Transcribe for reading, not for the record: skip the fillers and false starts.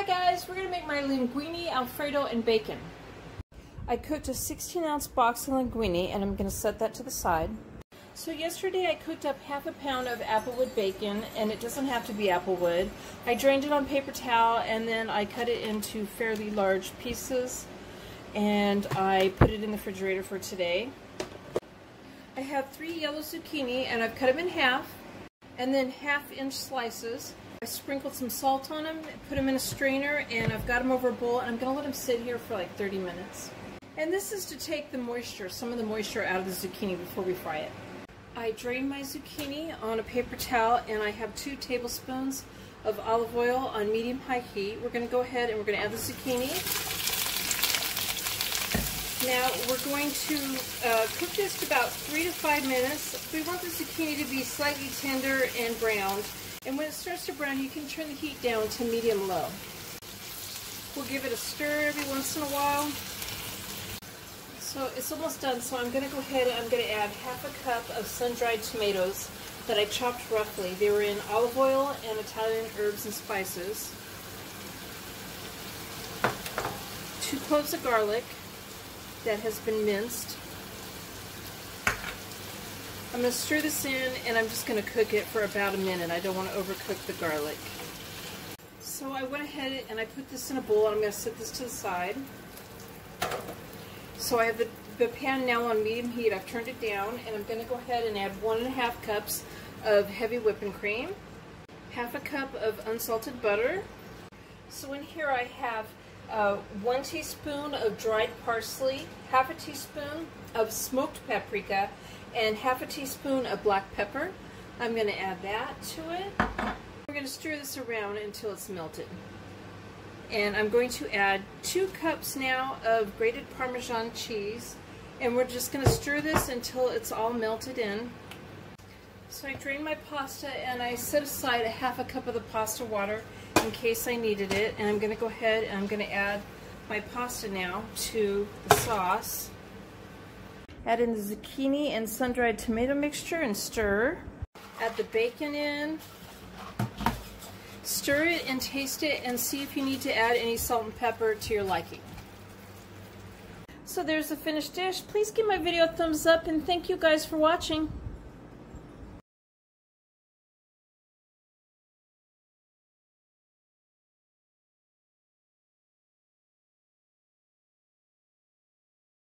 guys, we're going to make my linguini Alfredo and bacon. I cooked a 16-ounce box of linguini and I'm going to set that to the side. So yesterday I cooked up half a pound of applewood bacon, and it doesn't have to be applewood. I drained it on paper towel and then I cut it into fairly large pieces and I put it in the refrigerator for today. I have 3 yellow zucchini and I've cut them in half and then half-inch slices. I sprinkled some salt on them, put them in a strainer, and I've got them over a bowl, and I'm going to let them sit here for like 30 minutes. And this is to take the moisture, some of the moisture out of the zucchini before we fry it. I drained my zucchini on a paper towel, and I have 2 tablespoons of olive oil on medium-high heat. We're going to go ahead and we're going to add the zucchini. Now we're going to cook this to about 3 to 5 minutes. We want the zucchini to be slightly tender and browned. And when it starts to brown, you can turn the heat down to medium-low. We'll give it a stir every once in a while. So it's almost done, so I'm going to go ahead and I'm going to add half a cup of sun-dried tomatoes that I chopped roughly. They were in olive oil and Italian herbs and spices. 2 cloves of garlic that has been minced. I'm going to stir this in, and I'm just going to cook it for about a minute. I don't want to overcook the garlic. So I went ahead and I put this in a bowl, and I'm going to set this to the side. So I have the pan now on medium heat. I've turned it down, and I'm going to go ahead and add 1½ cups of heavy whipping cream, half a cup of unsalted butter. So in here I have 1 teaspoon of dried parsley, half a teaspoon of smoked paprika, and half a teaspoon of black pepper. I'm going to add that to it. We're going to stir this around until it's melted. And I'm going to add 2 cups now of grated Parmesan cheese, and we're just going to stir this until it's all melted in. So I drained my pasta and I set aside a half a cup of the pasta water in case I needed it, and I'm going to go ahead and I'm going to add my pasta now to the sauce. Add in the zucchini and sun-dried tomato mixture and stir. Add the bacon in. Stir it and taste it and see if you need to add any salt and pepper to your liking. So there's the finished dish. Please give my video a thumbs up and thank you guys for watching.